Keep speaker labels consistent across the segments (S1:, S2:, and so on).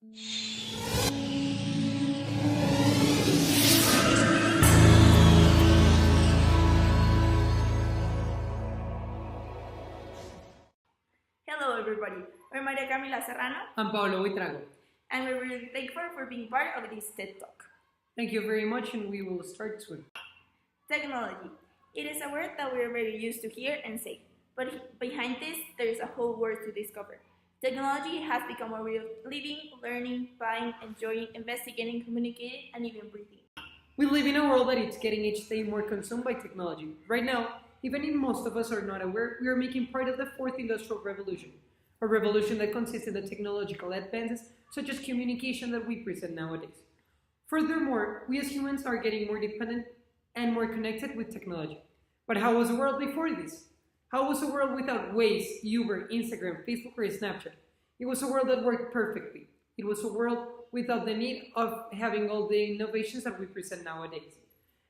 S1: Hello everybody, we're Maria Camila Serrano
S2: I'm Paolo Buitrago.
S1: and we're really thankful for being part of this TED Talk.
S2: Thank you very much, and we will start soon.
S1: Technology. It is a word that we are very used to hear and say, but behind this there is a whole world to discover. Technology has become a way of living, learning, buying, enjoying, investigating, communicating, and even breathing.
S2: We live in a world that is getting each day more consumed by technology. Right now, even if most of us are not aware, we are making part of the fourth industrial revolution, a revolution that consists in the technological advances such as communication that we present nowadays. Furthermore, we as humans are getting more dependent and more connected with technology. But how was the world before this? How was a world without Waze, Uber, Instagram, Facebook, or Snapchat? It was a world that worked perfectly. It was a world without the need of having all the innovations that we present nowadays.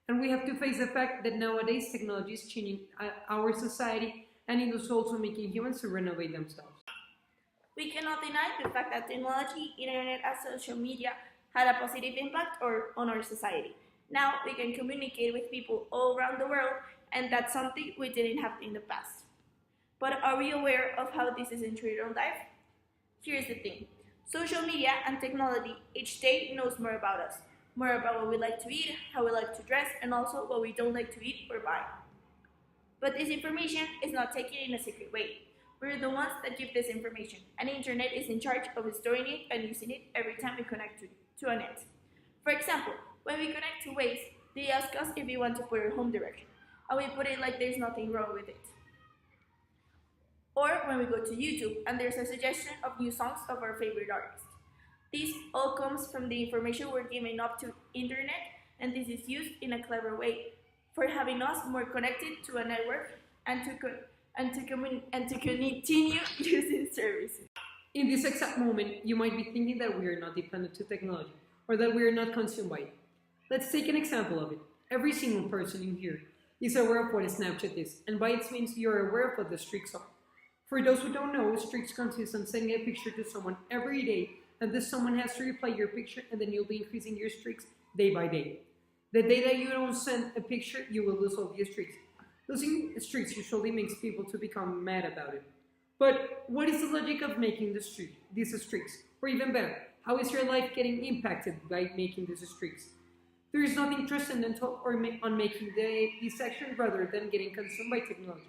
S2: And we have to face the fact that nowadays technology is changing our society, and it is also making humans to renovate themselves.
S1: We cannot deny the fact that technology, internet, and social media had a positive impact on our society. Now we can communicate with people all around the world, and that's something we didn't have in the past. But are we aware of how this is in real life? Here's the thing. Social media and technology each day knows more about us, more about what we like to eat, how we like to dress, and also what we don't like to eat or buy. But this information is not taken in a secret way. We're the ones that give this information, and the internet is in charge of storing it and using it every time we connect to a net. For example, when we connect to Waze, they ask us if we want to put our home direction, and we put it like there's nothing wrong with it. Or when we go to YouTube and there's a suggestion of new songs of our favorite artists. This all comes from the information we're giving up to internet, and this is used in a clever way for having us more connected to a network and to continue using services.
S2: In this exact moment, you might be thinking that we are not dependent to technology or that we are not consumed by it. Let's take an example of it. Every single person in here is aware of what a Snapchat is, and by its means you are aware of what the streaks are. For those who don't know, streaks consist on sending a picture to someone every day, and this someone has to reply your picture, and then you'll be increasing your streaks day by day. The day that you don't send a picture, you will lose all your streaks. Losing streaks usually makes people to become mad about it. But what is the logic of making these streaks? Or even better, how is your life getting impacted by making these streaks? There is nothing transcendental on making this action rather than getting consumed by technology.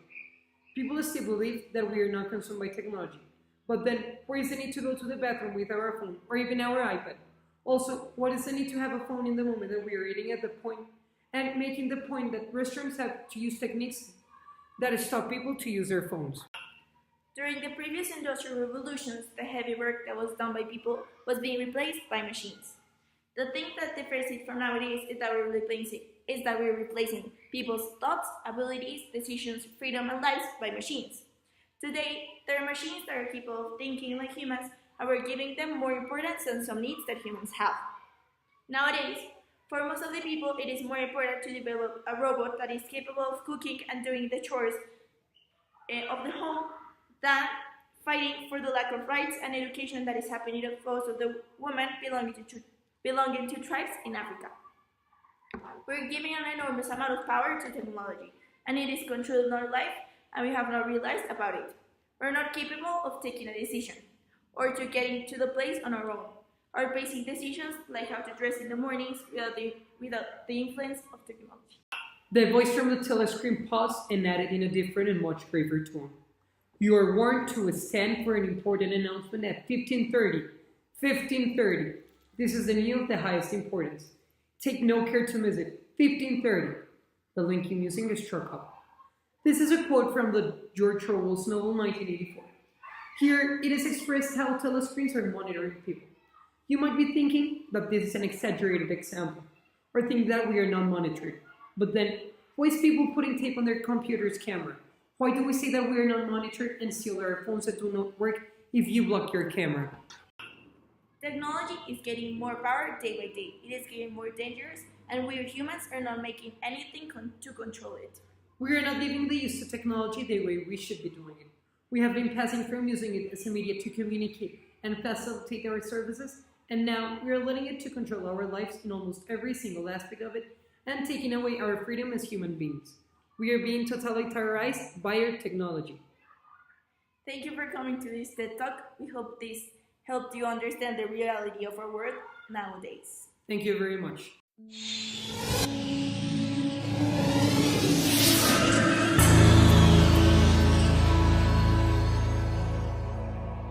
S2: People still believe that we are not consumed by technology. But then, where is the need to go to the bathroom with our phone or even our iPad? Also, what is the need to have a phone in the moment that we are eating at the point and making the point that restaurants have to use techniques that stop people to use their phones?
S1: During the previous industrial revolutions, the heavy work that was done by people was being replaced by machines. The thing that differs it from nowadays is that we're replacing people's thoughts, abilities, decisions, freedom, and lives by machines. Today, there are machines that are capable of thinking like humans, and we're giving them more importance than some needs that humans have. Nowadays, for most of the people, it is more important to develop a robot that is capable of cooking and doing the chores of the home than fighting for the lack of rights and education that is happening to most of the women belonging to tribes in Africa. We're giving an enormous amount of power to technology, and it is controlling our life, and we have not realized about it. We're not capable of taking a decision, or to getting to the place on our own, or basic decisions like how to dress in the mornings without the influence of technology.
S2: The voice from the telescreen paused and added in a different and much graver tone. You are warned to stand for an important announcement at 15:30. 15:30. This is the news of the highest importance. Take no care to miss it. 15:30. The link I'm using is struck up. This is a quote from the George Orwell's novel 1984. Here, it is expressed how telescreens are monitoring people. You might be thinking that this is an exaggerated example, or think that we are not monitored. But then, why is people putting tape on their computer's camera? Why do we say that we are not monitored and still there are phones that do not work if you block your camera?
S1: Technology is getting more power day by day. It is getting more dangerous, and we humans are not making anything to control it.
S2: We are not giving the use of technology the way we should be doing it. We have been passing from using it as a media to communicate and facilitate our services And now we are letting it to control our lives in almost every single aspect of it and taking away our freedom as human beings. We are being totalitarianized by our technology.
S1: Thank you for coming to this TED Talk. We hope this helped you understand the reality of our world nowadays.
S2: Thank you very much.